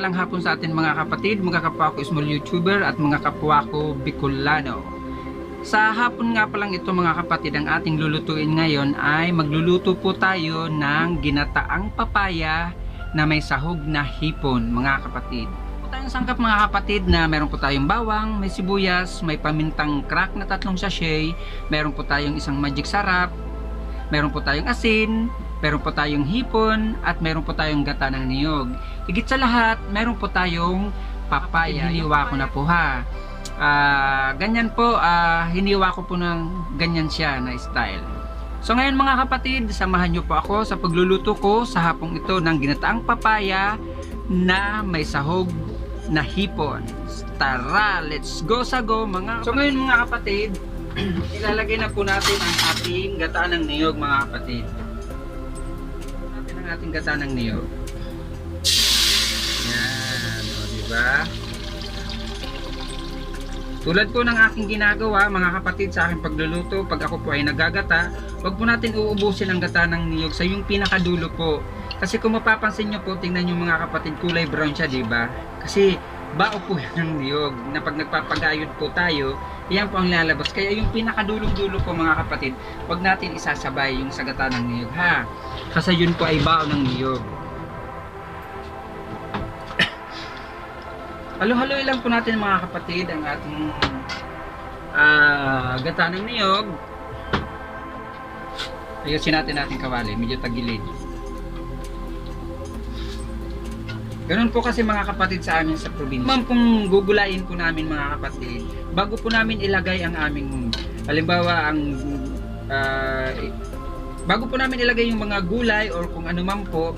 mapagpalang hapon sa atin mga kapatid, mga kapwa ko small YouTuber at mga kapwa ko Bicolano. Sa hapon nga palang ito mga kapatid, ang ating lulutuin ngayon ay magluluto po tayo ng ginataang papaya na may sahog na hipon mga kapatid. Po tayong sangkap mga kapatid na meron po tayong bawang, may sibuyas, may pamintang crack na 3 sachet, meron po tayong isang magic sarap, meron po tayong asin, meron po tayong hipon, at meron po tayong gata ng niyog. Higit sa lahat, meron po tayong papaya. Hiniwa ko na po ha. Ganyan po, hiniwa ko po ng ganyan siya na style. So ngayon mga kapatid, samahan nyo po ako sa pagluluto ko sa hapong ito ng ginataang papaya na may sahog na hipon. Tara, let's go sa go mga. So ngayon mga kapatid, ilalagay na po natin ang ating gata ng niyog mga kapatid. Ang ating gata ng niyog. Yan, o diba? Tulad po ng aking ginagawa mga kapatid sa aking pagluluto, pag ako po ay nagagata, wag po natin uubusin ang gata ng niyog sa yung pinakadulo po. Kasi kung mapapansin nyo po, tingnan nyo mga kapatid, kulay brown siya, diba? Kasi bao po yan ng niyog na pag nagpapagayod po tayo, yan po ang lalabas. Kaya yung pinakadulong-dulo po mga kapatid, wag natin isasabay yung sa gata ng niyog ha. Kasi yun po ay bao ng niyog. Halo-haloy lang po natin mga kapatid ang ating gata ng niyog. Ayusin natin kawali, medyo tagilid. Ganun po kasi mga kapatid sa amin sa probinsya. Man pong gugulayin po namin mga kapatid, bago po namin ilagay ang aming, halimbawa bago po namin ilagay yung mga gulay or kung ano man po,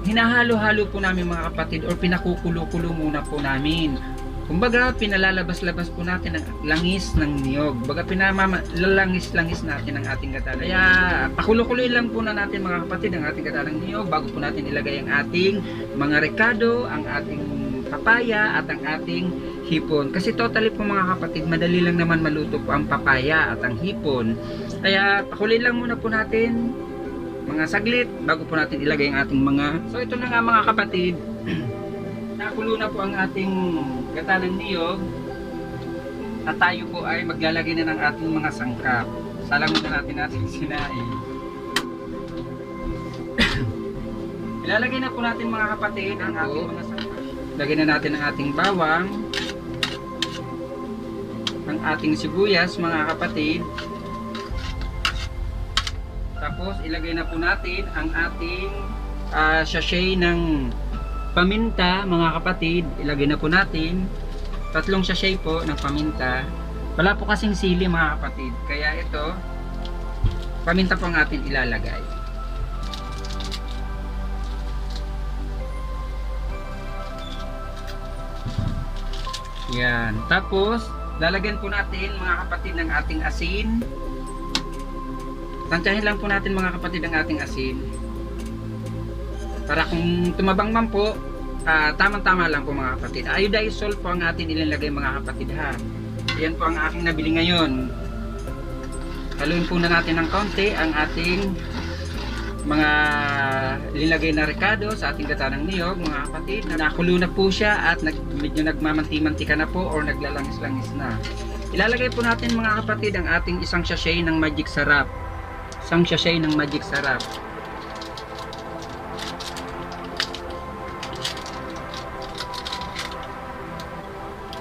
hinahalo-halo po namin mga kapatid or pinakukulo-kulo muna po namin. Kumbaga pinalalabas-labas po natin ang langis ng niyog. Baga pinalalangis-langis natin ang ating gata. Kaya pakulo-kuloy lang po na natin mga kapatid ang ating gata ng niyog bago po natin ilagay ang ating mga rekado, ang ating papaya at ang ating hipon. Kasi totally po mga kapatid, madali lang naman maluto po ang papaya at ang hipon. Kaya pakuloy lang muna po natin mga saglit bago po natin ilagay ang ating mga. So ito na nga mga kapatid. Nakulo na po ang ating gata ng niyog at tayo po ay maglalagay na ng ating mga sangkap. Salangon na natin sinain. Ilalagay na po natin mga kapatid ang ating mga sangkap. Lagyan na natin ang ating bawang, ang ating sibuyas mga kapatid. Tapos ilagay na po natin ang ating sachet ng paminta mga kapatid. Ilagay na po natin 3 sachet po ng paminta. Wala po kasing sili mga kapatid, kaya ito paminta po ang atin ilalagay. Yan. Tapos lalagyan po natin mga kapatid ng ating asin. Tansyahin lang po natin mga kapatid ang ating asin para kung tumabang man po, tamang-tama lang po mga kapatid. Iodizol po ang atin ilalagay mga kapatid ha. Ayan po ang aking nabili ngayon. Haluin po na natin ng konti ang ating mga linagay na rekado sa ating gata ng niyog mga kapatid. Nakulo na po siya at medyo nagmamanti-mantika na po or naglalangis-langis na. Ilalagay po natin mga kapatid ang ating isang sachet ng magic sarap. Isang sachet ng magic sarap.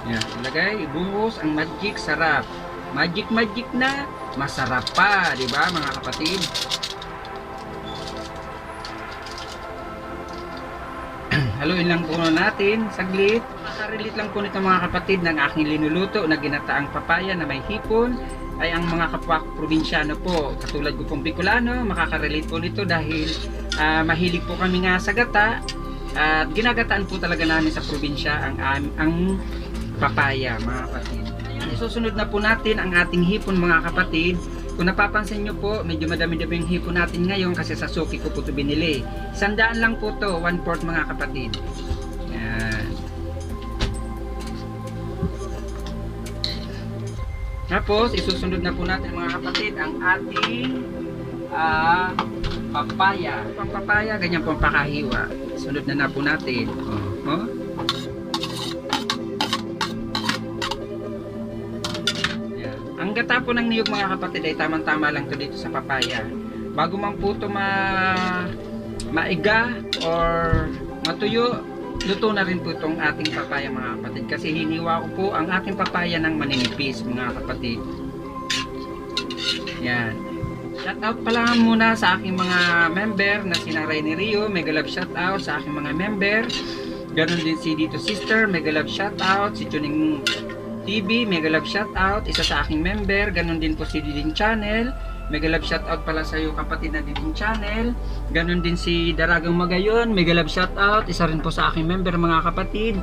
Yan, ilagay, ibuhos ang magic sarap. Magic na, masarap pa, di ba mga kapatid? Haluin lang po natin, saglit. Makarelate lang po nito mga kapatid ng aking linuluto na ginataang papaya na may hipon ay ang mga kapwa ko probinsyano po. Katulad ko pong Bicolano, makakarelate po nito dahil mahilig po kami nga sa gata at ginagataan po talaga namin sa probinsya ang papaya mga kapatid. Ayan, isusunod na po natin ang ating hipon mga kapatid. Kung napapansin nyo po, medyo madami-dami yung hipon natin ngayon kasi sa suki ko po ito binili. 100 lang po to, 1/4 mga kapatid. Ayan. Tapos isusunod na po natin mga kapatid ang ating papaya. Pang papaya, ganyan po ang pakahiwa. Sunod na po natin. Oh. gata po ng niyog mga kapatid ay tamang-tama lang to dito sa papaya. Bago man po ito maiga or matuyo, luto na rin po itong ating papaya mga kapatid. Kasi hiniwa ko po ang ating papaya ng maninipis mga kapatid. Yan. Shout out pala muna sa aking mga member na sinaray ni Rio. Mega love shout out sa aking mga member. Ganon din si Dito Sister, mega love shout out. Si Tuning TV, mega love shout out. Isa sa aking member. Ganon din po si Diding Channel. Mega love shout out pala sa iyo kapatid na Diding Channel. Ganon din si Daragang Magayon, mega love shout out. Isa rin po sa aking member mga kapatid.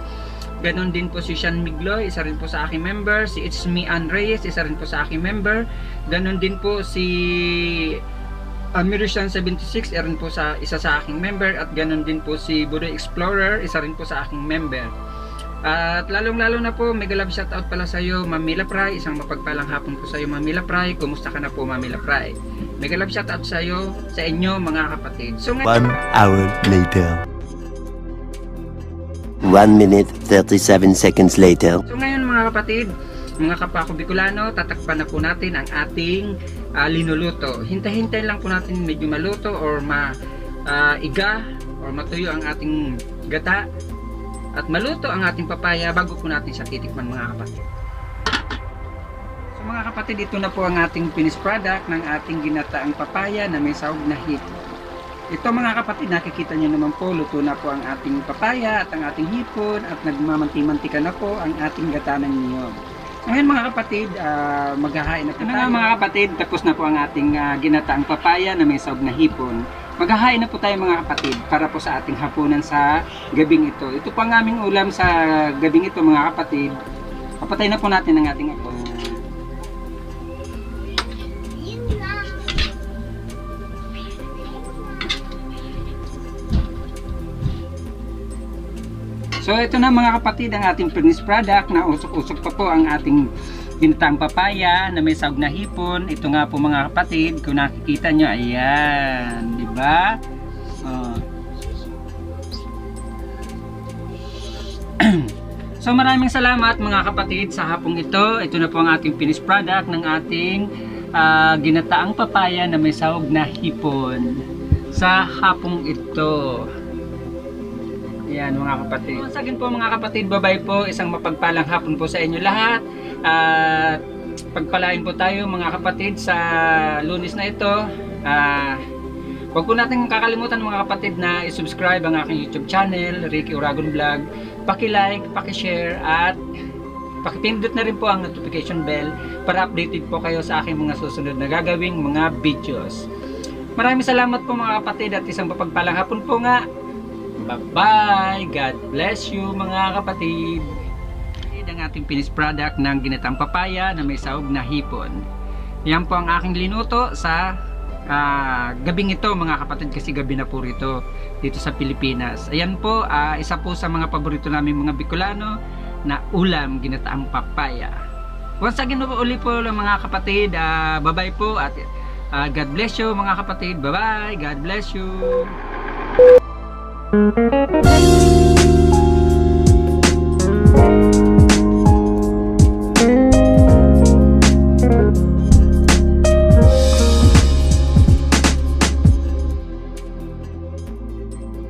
Ganon din po si Sean Migloy, isa rin po sa aking member. Si It's Me Ann Reyes, isa rin po sa aking member. Ganon din po si Amirishan 76, isa rin po isa sa aking member. At ganon din po si Budoy Explorer, isa rin po sa aking member. At lalong-lalo na po, mega love shoutout pala sa iyo, Mamila Pray. Isang mapagpalang hapon po sa iyo, Mamila Pray. Kumusta ka na po, Mamila Pray? Mega love shoutout sa iyo, sa inyo mga kapatid. So, 1 hour later. 1 minute 37 seconds later. So ngayon mga kapatid, mga kapako Bicolano, tatakpan na po natin ang ating linuluto. Hintay-hintay lang po natin medyo maluto or iga or matuyo ang ating gata at maluto ang ating papaya bago po natin siya titikman mga kapatid. So mga kapatid, ito na po ang ating finished product ng ating ginataang papaya na may sahog na hipon. Ito mga kapatid, nakikita nyo naman po, luto na po ang ating papaya at ang ating hipon at nagmamanti-mantika na po ang ating gata ng niyog. Ngayon mga kapatid, maghahain na po tayo. Mga kapatid, tapos na po ang ating ginataang papaya na may sahog na hipon. Maghahain na po tayo mga kapatid para po sa ating hapunan sa gabing ito. Ito po ang aming ulam sa gabing ito mga kapatid. Papatay na po natin ang ating apoy. So ito na mga kapatid ang ating finished product na usok-usok pa po ang ating ginataang papaya na may sahog na hipon. Ito nga po mga kapatid, kung nakikita nyo, ayan, di ba? So maraming salamat mga kapatid sa hapong ito. Ito na po ang ating finished product ng ating ginataang papaya na may sahog na hipon sa hapong ito. Yan mga kapatid. Once again po mga kapatid, bye-bye po. Isang mapagpalang hapon po sa inyo lahat. At pagpalain po tayo mga kapatid sa Lunes na ito. Huwag po natin kakalimutan mga kapatid na i-subscribe ang aking YouTube channel, Ricky Uragon Vlog. Paki-like, paki-share at pakipindot na rin po ang notification bell para updated po kayo sa aking mga susunod na gagawing mga videos. Maraming salamat po mga kapatid at isang mapagpalang hapon po nga. Bye-bye! God bless you mga kapatid! Ang ating finished product ng ginataang papaya na may sahog na hipon. Yan po ang aking linuto sa gabing ito mga kapatid, kasi gabi na po rito dito sa Pilipinas. Ayan po, isa po sa mga paborito namin mga Bicolano na ulam, ginataang papaya. Once again po uli po mga kapatid, bye-bye po at God bless you mga kapatid. Bye-bye! God bless you!